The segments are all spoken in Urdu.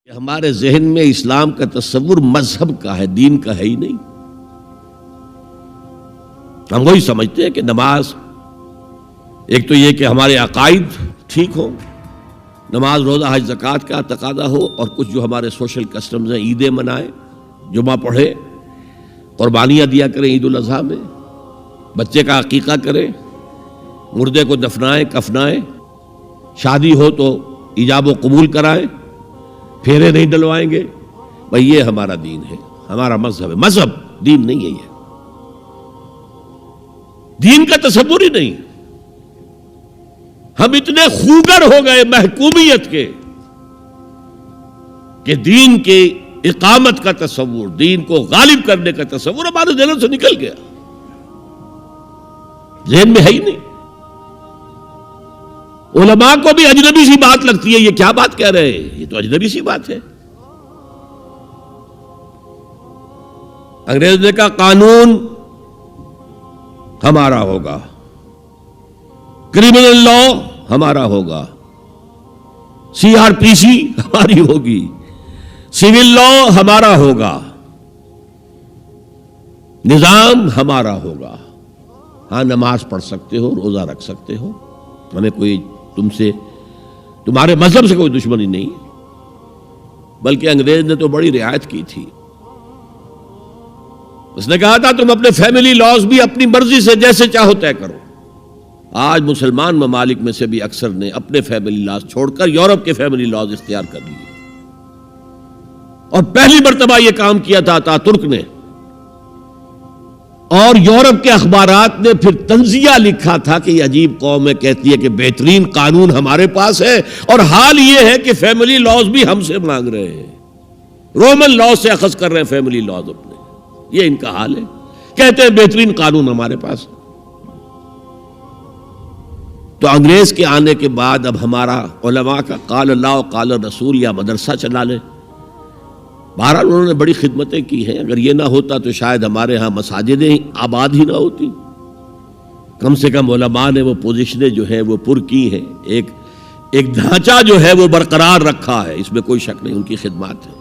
ہمارے ذہن میں اسلام کا تصور مذہب کا ہے، دین کا ہے ہی نہیں۔ ہم وہی سمجھتے ہیں کہ نماز، ایک تو یہ کہ ہمارے عقائد ٹھیک ہوں، نماز روزہ حج زکوٰۃ کا تقاضا ہو، اور کچھ جو ہمارے سوشل کسٹمز ہیں، عیدیں منائیں، جمعہ پڑھے، قربانیاں دیا کریں عید الاضحیٰ میں، بچے کا عقیقہ کریں، مردے کو دفنائیں کفنائیں، شادی ہو تو ایجاب و قبول کرائیں، پھیرے نہیں ڈلوائیں گے۔ بھئی یہ ہمارا دین ہے، ہمارا مذہب ہے۔ مذہب دین نہیں ہے، یہ دین کا تصور ہی نہیں۔ ہم اتنے خوگر ہو گئے محکومیت کے کہ دین کے اقامت کا تصور، دین کو غالب کرنے کا تصور ہمارے ذہن سے نکل گیا، ذہن میں ہے ہی نہیں۔ علماء کو بھی اجنبی سی بات لگتی ہے، یہ کیا بات کہہ رہے ہیں، یہ تو اجنبی سی بات ہے۔ انگریز نے کہا قانون ہمارا ہوگا، کرمنل لا ہمارا ہوگا، CRPC ہماری ہوگی، سول لا ہمارا ہوگا، نظام ہمارا ہوگا۔ ہاں نماز پڑھ سکتے ہو، روزہ رکھ سکتے ہو، ہمیں کوئی تم سے، تمہارے مذہب سے کوئی دشمنی نہیں، بلکہ انگریز نے تو بڑی رعایت کی تھی۔ اس نے کہا تھا تم اپنے فیملی لاز بھی اپنی مرضی سے جیسے چاہو طے کرو۔ آج مسلمان ممالک میں سے بھی اکثر نے اپنے فیملی لاز چھوڑ کر یورپ کے فیملی لاز اختیار کر لیے، اور پہلی مرتبہ یہ کام کیا تھا اتا ترک نے، اور یورپ کے اخبارات نے پھر تنزیہ لکھا تھا کہ یہ عجیب قوم ہے، کہتی ہے کہ بہترین قانون ہمارے پاس ہے، اور حال یہ ہے کہ فیملی لاز بھی ہم سے مانگ رہے ہیں، رومن لاز سے اخذ کر رہے ہیں فیملی لاز اپنے۔ یہ ان کا حال ہے، کہتے ہیں بہترین قانون ہمارے پاس۔ تو انگریز کے آنے کے بعد اب ہمارا علماء کا قال اللہ و قال رسول یا مدرسہ چلا لیں۔ بہرحال انہوں نے بڑی خدمتیں کی ہیں، اگر یہ نہ ہوتا تو شاید ہمارے ہاں مساجدیں آباد ہی نہ ہوتی۔ کم سے کم علماء نے وہ پوزیشنیں جو ہیں وہ پر کی ہیں، ایک ڈھانچہ جو ہے وہ برقرار رکھا ہے، اس میں کوئی شک نہیں، ان کی خدمات ہے۔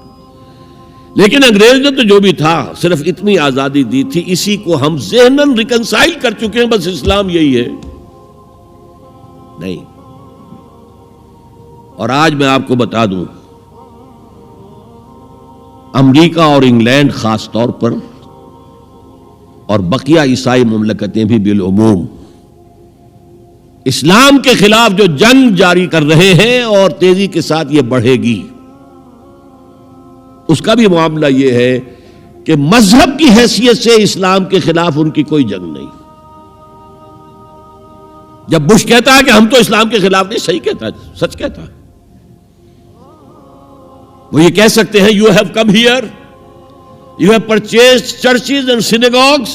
لیکن انگریز نے تو جو بھی تھا صرف اتنی آزادی دی تھی، اسی کو ہم ذہناً ریکنسائل کر چکے ہیں، بس اسلام یہی ہے نہیں۔ اور آج میں آپ کو بتا دوں، امریکہ اور انگلینڈ خاص طور پر، اور بقیہ عیسائی مملکتیں بھی بالعموم، اسلام کے خلاف جو جنگ جاری کر رہے ہیں، اور تیزی کے ساتھ یہ بڑھے گی، اس کا بھی معاملہ یہ ہے کہ مذہب کی حیثیت سے اسلام کے خلاف ان کی کوئی جنگ نہیں۔ جب بش کہتا ہے کہ ہم تو اسلام کے خلاف نہیں، صحیح کہتا ہے، سچ کہتا ہے۔ وہ یہ کہہ سکتے ہیں you have come here, you have purchased churches and synagogues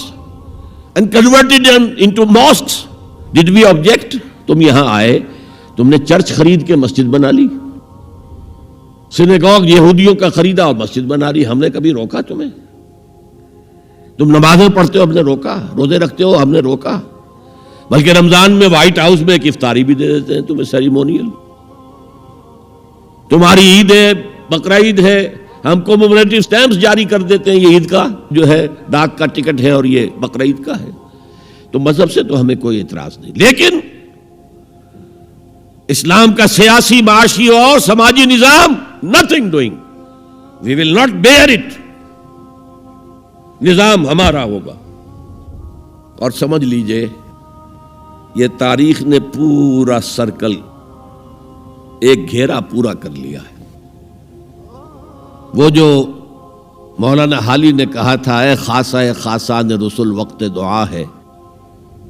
and converted them into mosques. Did we object? تم یہاں آئے، تم نے چرچ خرید کے مسجد بنا لی، سینیگوگ یہودیوں کا خریدا اور مسجد بنا لی، ہم نے کبھی روکا تمہیں؟ تم نمازیں پڑھتے ہو، ہم نے روکا؟ روزے رکھتے ہو، ہم نے روکا؟ بلکہ رمضان میں وائٹ ہاؤس میں ایک افطاری بھی دے دیتے ہیں تمہیں، سیریمونیل۔ تمہاری عید ہے، بقرہ عید ہے، ہم کو کمیموریٹو اسٹیمپس جاری کر دیتے ہیں، یہ عید کا جو ہے ڈاک کا ٹکٹ ہے، اور یہ بقرہ عید کا ہے۔ تو مذہب سے تو ہمیں کوئی اعتراض نہیں، لیکن اسلام کا سیاسی، معاشی اور سماجی نظام nothing doing, we will not bear it، نظام ہمارا ہوگا۔ اور سمجھ لیجئے یہ تاریخ نے پورا سرکل، ایک گھیرا پورا کر لیا ہے۔ وہ جو مولانا حالی نے کہا تھا، اے خاصہ خاصان رسول وقت دعا ہے،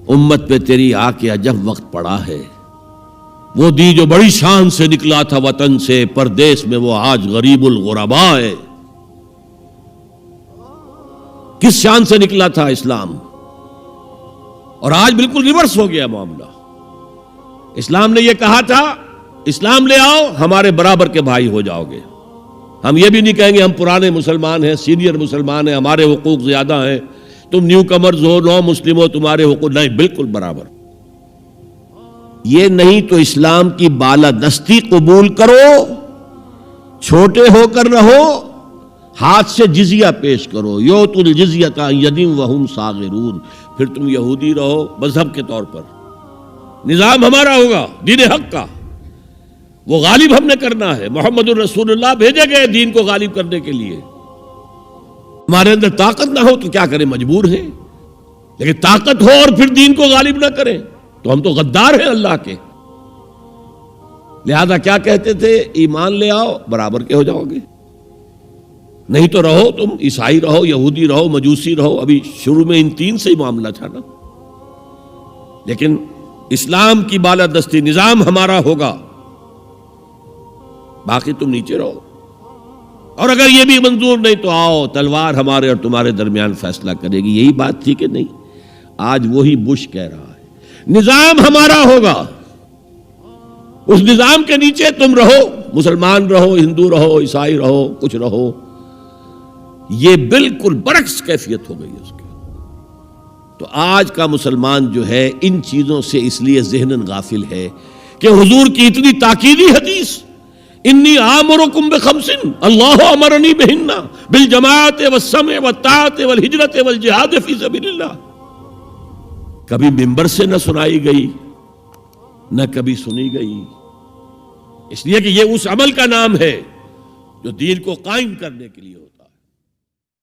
امت پہ تیری آ کے عجب وقت پڑا ہے، وہ دی جو بڑی شان سے نکلا تھا وطن سے، پردیس میں وہ آج غریب الغربا ہے۔ کس شان سے نکلا تھا اسلام، اور آج بالکل ریورس ہو گیا معاملہ۔ اسلام نے یہ کہا تھا اسلام لے آؤ، ہمارے برابر کے بھائی ہو جاؤ گے۔ ہم یہ بھی نہیں کہیں گے ہم پرانے مسلمان ہیں، سینئر مسلمان ہیں، ہمارے حقوق زیادہ ہیں، تم نیو کمرز ہو، نو مسلم ہو، تمہارے حقوق نہیں، بالکل برابر۔ یہ نہیں تو اسلام کی بالادستی قبول کرو، چھوٹے ہو کر رہو، ہاتھ سے جزیہ پیش کرو، یوت الجزیۃ عن ید وہم صاغرون، پھر تم یہودی رہو مذہب کے طور پر، نظام ہمارا ہوگا دین حق کا، وہ غالب ہم نے کرنا ہے، محمد الرسول اللہ بھیجے گئے دین کو غالب کرنے کے لیے، ہمارے اندر طاقت نہ ہو تو کیا کریں، مجبور ہیں، لیکن طاقت ہو اور پھر دین کو غالب نہ کریں تو ہم تو غدار ہیں اللہ کے۔ لہذا کیا کہتے تھے، ایمان لے آؤ برابر کے ہو جاؤ گے، نہیں تو رہو تم عیسائی رہو، یہودی رہو، مجوسی رہو۔ ابھی شروع میں ان تین سے ہی معاملہ تھا نا، لیکن اسلام کی بالادستی، نظام ہمارا ہوگا، باقی تم نیچے رہو، اور اگر یہ بھی منظور نہیں تو آؤ تلوار ہمارے اور تمہارے درمیان فیصلہ کرے گی۔ یہی بات تھی کہ نہیں؟ آج وہی بش کہہ رہا ہے نظام ہمارا ہوگا، اس نظام کے نیچے تم رہو، مسلمان رہو، ہندو رہو، عیسائی رہو، کچھ رہو۔ یہ بالکل برعکس کیفیت ہو گئی اس کی۔ تو آج کا مسلمان جو ہے ان چیزوں سے اس لیے ذہناً غافل ہے کہ حضور کی اتنی تاکیدی حدیث، انی آمرکم بخمس اللہ امرنی بہن بالجماعت والسمع والطاعت والہجرت والجہاد فی سبیل اللہ، کبھی ممبر سے نہ سنائی گئی نہ کبھی سنی گئی، اس لیے کہ یہ اس عمل کا نام ہے جو دین کو قائم کرنے کے لیے ہوتا ہے۔